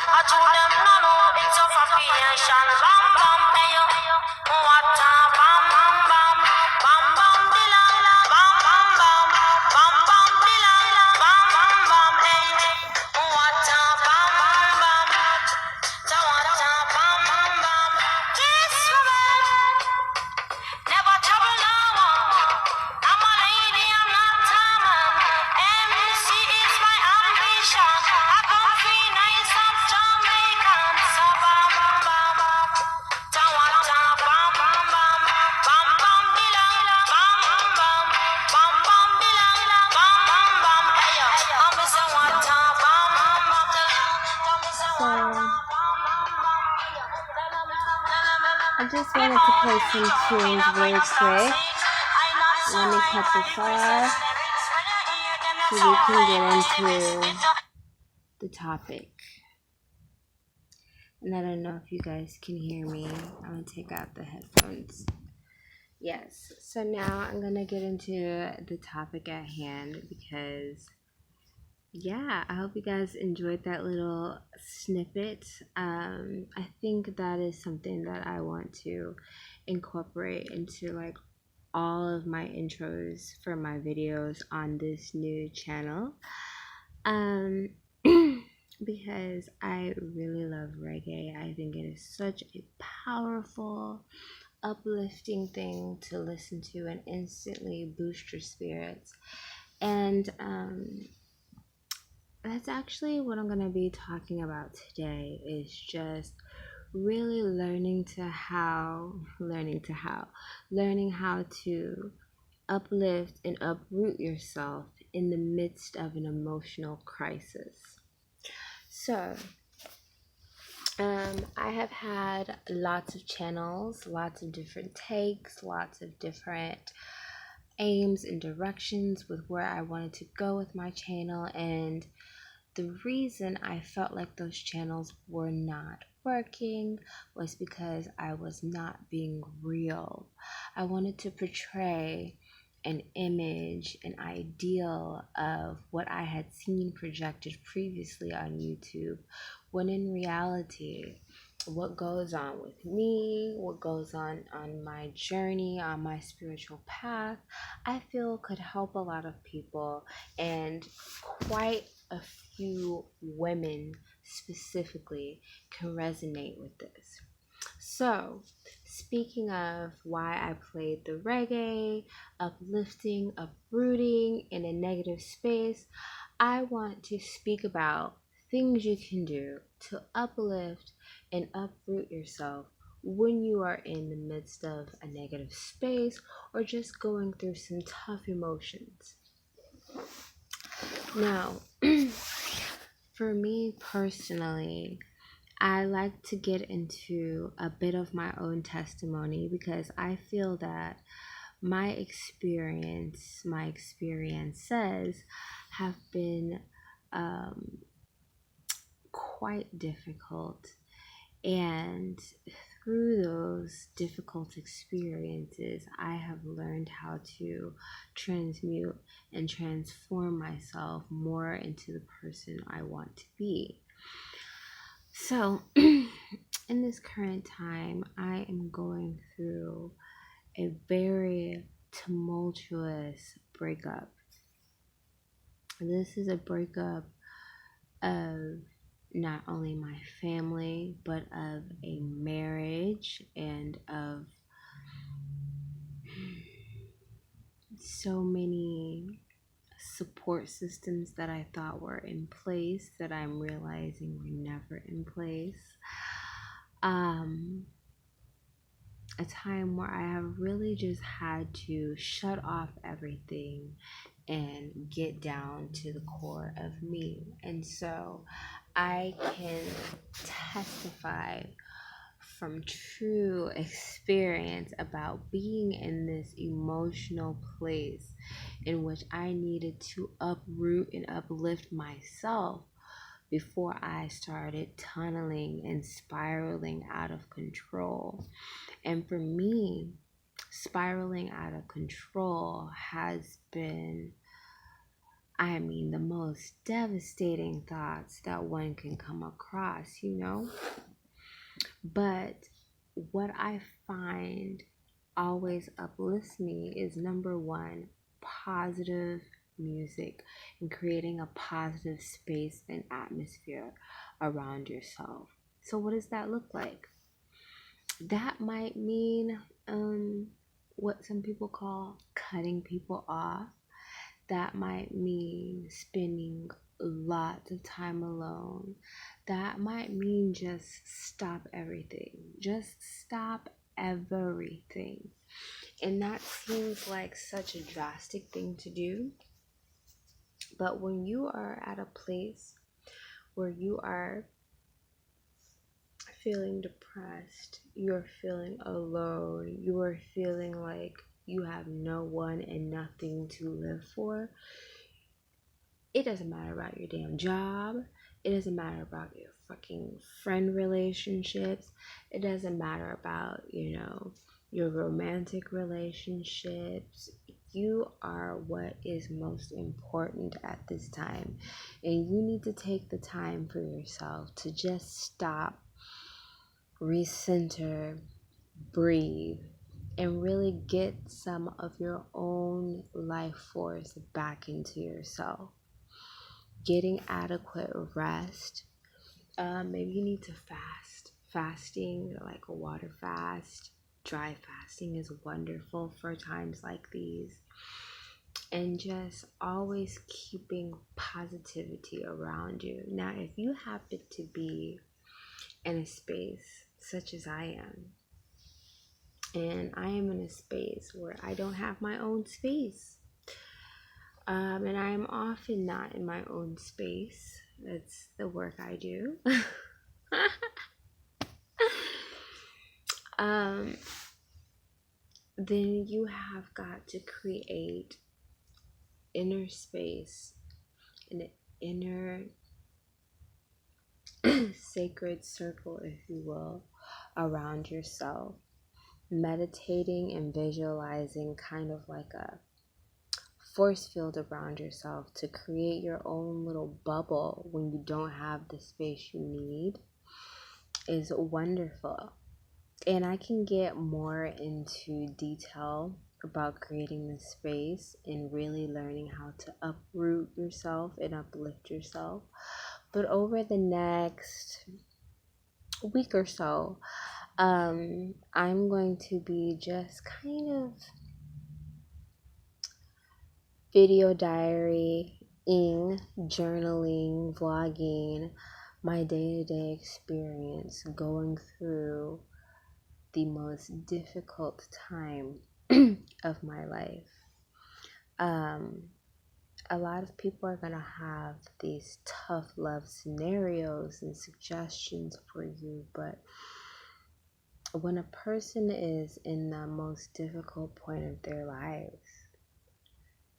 I told them no no, it's a fascination. Bam bam, hey yo, what a bam bam, bam bam dilang, bam bam bam, bam bam dilang, bam bam, hey, what a bam bam, what a bam bam. This woman never trouble no one. I'm a lady, I'm not a man. MC is my ambition. I come free nice of Jamaican. So bam bam, tawata bam bam, bam bam dilang, bam bam, bam bam dilang, bam bam. Hey yo, I'm Mr. Wata bam bam. Tell me say wata bam bam. I just wanted to play some tunes really quick. Let me cut this off so we can get into the topic. And I don't know if you guys can hear me. I'm going to take out the headphones. Yes, so now I'm going to get into the topic at hand because, yeah, I hope you guys enjoyed that little snippet. I think that is something that I want to incorporate into like all of my intros for my videos on this new channel. Because I really love reggae. I think it is such a powerful, uplifting thing to listen to and instantly boost your spirits. And that's actually what I'm going to be talking about today, is just really learning how to uplift and uproot yourself in the midst of an emotional crisis. So, I have had lots of channels, lots of different takes, lots of different aims and directions with where I wanted to go with my channel, and the reason I felt like those channels were not working was because I was not being real. I wanted to portray an image, an ideal of what I had seen projected previously on YouTube, when in reality, what goes on with me, what goes on my journey, on my spiritual path, I feel could help a lot of people, and quite a few women specifically can resonate with this. So, speaking of why I played the reggae, uplifting, uprooting in a negative space, I want to speak about things you can do to uplift and uproot yourself when you are in the midst of a negative space or just going through some tough emotions. Now, for me personally, I like to get into a bit of my own testimony because I feel that my experiences have been quite difficult, and through those difficult experiences, I have learned how to transmute and transform myself more into the person I want to be. So, in this current time, I am going through a very tumultuous breakup. This is a breakup of not only my family, but of a marriage and of so many support systems that I thought were in place that I'm realizing were never in place. A time where I have really just had to shut off everything and get down to the core of me. And so I can testify from true experience about being in this emotional place in which I needed to uproot and uplift myself before I started tunneling and spiraling out of control. And for me, spiraling out of control has been, I mean, the most devastating thoughts that one can come across, you know? But what I find always uplifts me is number one, positive music and creating a positive space and atmosphere around yourself. So, what does that look like? That might mean what some people call cutting people off. That might mean spending lots of time alone. That might mean just stop everything. Just stop everything. And that seems like such a drastic thing to do. But when you are at a place where you are feeling depressed, you're feeling alone, you are feeling like you have no one and nothing to live for, it doesn't matter about your damn job. It doesn't matter about your fucking friend relationships. It doesn't matter about, your romantic relationships. You are what is most important at this time. And you need to take the time for yourself to just stop, recenter, breathe, and really get some of your own life force back into yourself. Getting adequate rest. Maybe you need to fast. Fasting, like a water fast, dry fasting is wonderful for times like these. And just always keeping positivity around you. Now, if you happen to be in a space such as I am, and I am in a space where I don't have my own space, and I am often not in my own space. That's the work I do. Then you have got to create inner space, an inner sacred circle, if you will, around yourself. Meditating and visualizing kind of like a force field around yourself to create your own little bubble when you don't have the space you need is wonderful. And I can get more into detail about creating this space and really learning how to uproot yourself and uplift yourself. But over the next week or so, I'm going to be just kind of video diarying, journaling, vlogging my day-to-day experience going through the most difficult time of my life. A lot of people are going to have these tough love scenarios and suggestions for you, but when a person is in the most difficult point of their lives,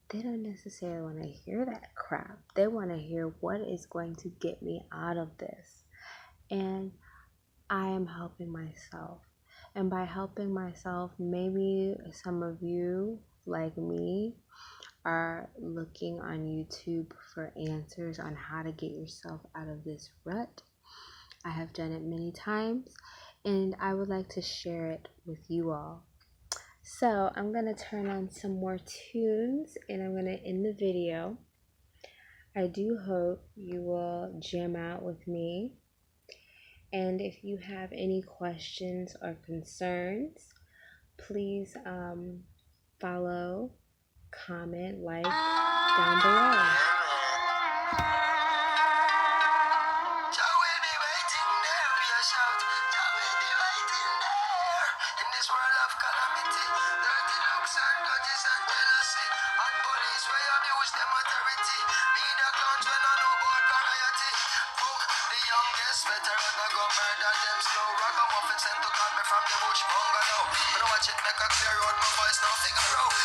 they don't necessarily want to hear that crap. They want to hear what is going to get me out of this. And I am helping myself. And by helping myself, maybe some of you, like me, are looking on YouTube for answers on how to get yourself out of this rut. I have done it many times, and I would like to share it with you all. So I'm going to turn on some more tunes, and I'm going to end the video. I do hope you will jam out with me. And if you have any questions or concerns, please follow, comment, like down below. Veteran, I go murder them slow. Ragamuffin sent to call me from the bush bungalow. When I watch it, make a clear road, my voice now figure out.